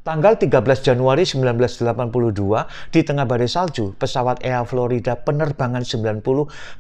Tanggal 13 Januari 1982, di tengah badai salju, pesawat Air Florida penerbangan 90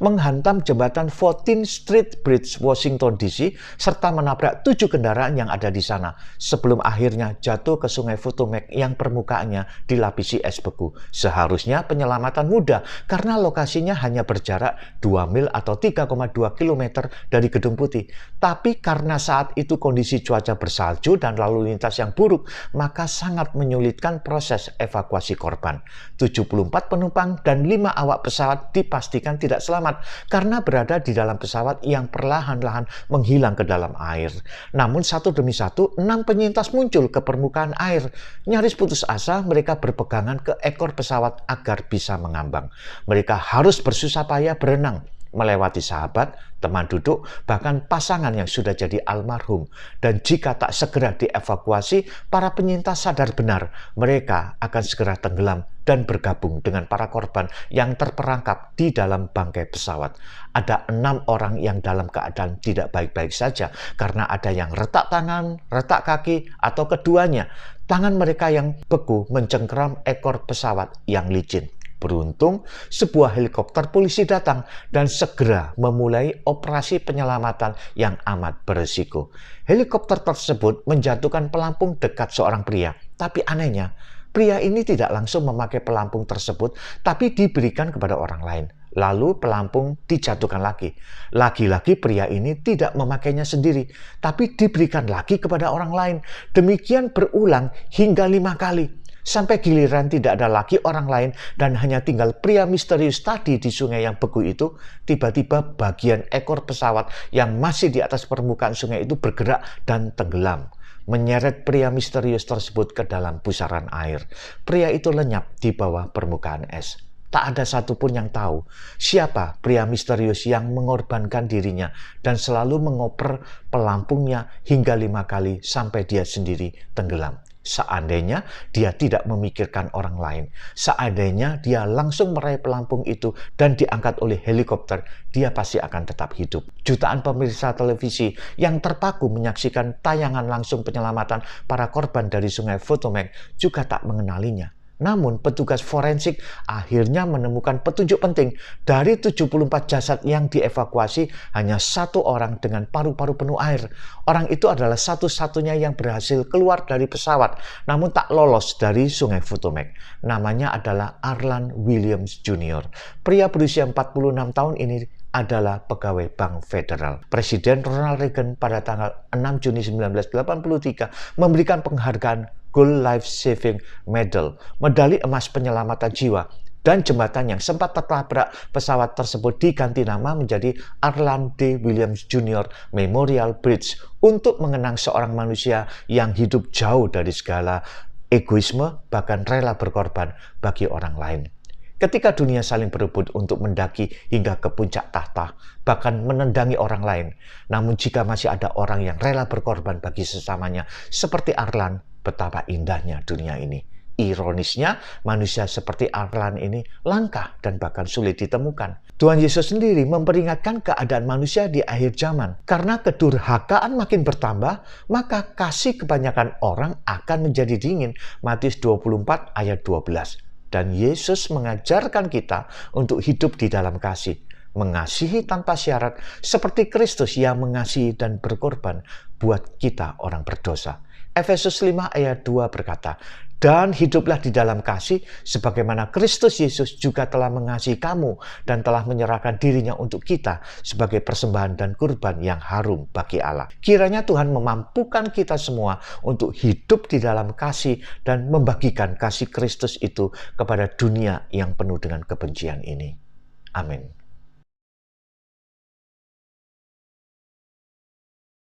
menghantam jembatan 14th Street Bridge, Washington DC, serta menabrak 7 kendaraan yang ada di sana, sebelum akhirnya jatuh ke sungai Potomac yang permukaannya dilapisi es beku. Seharusnya penyelamatan mudah, karena lokasinya hanya berjarak 2 mil atau 3,2 km dari Gedung Putih. Tapi karena saat itu kondisi cuaca bersalju dan lalu lintas yang buruk, maka sangat menyulitkan proses evakuasi korban. 74 penumpang dan 5 awak pesawat dipastikan tidak selamat karena berada di dalam pesawat yang perlahan-lahan menghilang ke dalam air. Namun satu demi satu, 6 penyintas muncul ke permukaan air. Nyaris putus asa, mereka berpegangan ke ekor pesawat agar bisa mengambang. Mereka harus bersusah payah berenang, melewati sahabat, teman duduk, bahkan pasangan yang sudah jadi almarhum. Dan jika tak segera dievakuasi, para penyintas sadar benar mereka akan segera tenggelam dan bergabung dengan para korban yang terperangkap di dalam bangkai pesawat. Ada 6 orang yang dalam keadaan tidak baik-baik saja karena ada yang retak tangan, retak kaki, atau keduanya. Tangan mereka yang beku mencengkeram ekor pesawat yang licin. Beruntung, sebuah helikopter polisi datang dan segera memulai operasi penyelamatan yang amat beresiko. Helikopter tersebut menjatuhkan pelampung dekat seorang pria. Tapi anehnya, pria ini tidak langsung memakai pelampung tersebut, tapi diberikan kepada orang lain. Lalu pelampung dijatuhkan lagi. Lagi-lagi pria ini tidak memakainya sendiri, tapi diberikan lagi kepada orang lain. Demikian berulang hingga 5 kali. Sampai giliran tidak ada lagi orang lain dan hanya tinggal pria misterius tadi di sungai yang beku itu, tiba-tiba bagian ekor pesawat yang masih di atas permukaan sungai itu bergerak dan tenggelam, menyeret pria misterius tersebut ke dalam pusaran air. Pria itu lenyap di bawah permukaan es. Tak ada satupun yang tahu siapa pria misterius yang mengorbankan dirinya dan selalu mengoper pelampungnya hingga 5 kali sampai dia sendiri tenggelam. Seandainya dia tidak memikirkan orang lain, seandainya dia langsung meraih pelampung itu dan diangkat oleh helikopter, dia pasti akan tetap hidup. Jutaan pemirsa televisi yang terpaku menyaksikan tayangan langsung penyelamatan para korban dari sungai Potomac juga tak mengenalinya. Namun petugas forensik akhirnya menemukan petunjuk penting. Dari 74 jasad yang dievakuasi, hanya 1 orang dengan paru-paru penuh air. Orang itu adalah satu-satunya yang berhasil keluar dari pesawat, namun tak lolos dari sungai Potomac. Namanya adalah Arlan Williams Jr. Pria berusia 46 tahun ini adalah pegawai Bank Federal. Presiden Ronald Reagan pada tanggal 6 Juni 1983 memberikan penghargaan Gold Life Saving Medal, medali emas penyelamatan jiwa, dan jembatan yang sempat tertabrak pesawat tersebut diganti nama menjadi Arlan D. Williams Jr. Memorial Bridge untuk mengenang seorang manusia yang hidup jauh dari segala egoisme, bahkan rela berkorban bagi orang lain. Ketika dunia saling berebut untuk mendaki hingga ke puncak tahta, bahkan menendangi orang lain, namun jika masih ada orang yang rela berkorban bagi sesamanya, seperti Arlan, betapa indahnya dunia ini. Ironisnya, manusia seperti Arlan ini langka dan bahkan sulit ditemukan. Tuhan Yesus sendiri memperingatkan keadaan manusia di akhir zaman. Karena kedurhakaan makin bertambah, maka kasih kebanyakan orang akan menjadi dingin. Matius 24 ayat 12. Dan Yesus mengajarkan kita untuk hidup di dalam kasih. Mengasihi tanpa syarat seperti Kristus yang mengasihi dan berkorban buat kita orang berdosa. Efesus 5 ayat 2 berkata, dan hiduplah di dalam kasih sebagaimana Kristus Yesus juga telah mengasihi kamu dan telah menyerahkan dirinya untuk kita sebagai persembahan dan kurban yang harum bagi Allah. Kiranya Tuhan memampukan kita semua untuk hidup di dalam kasih dan membagikan kasih Kristus itu kepada dunia yang penuh dengan kebencian ini. Amin.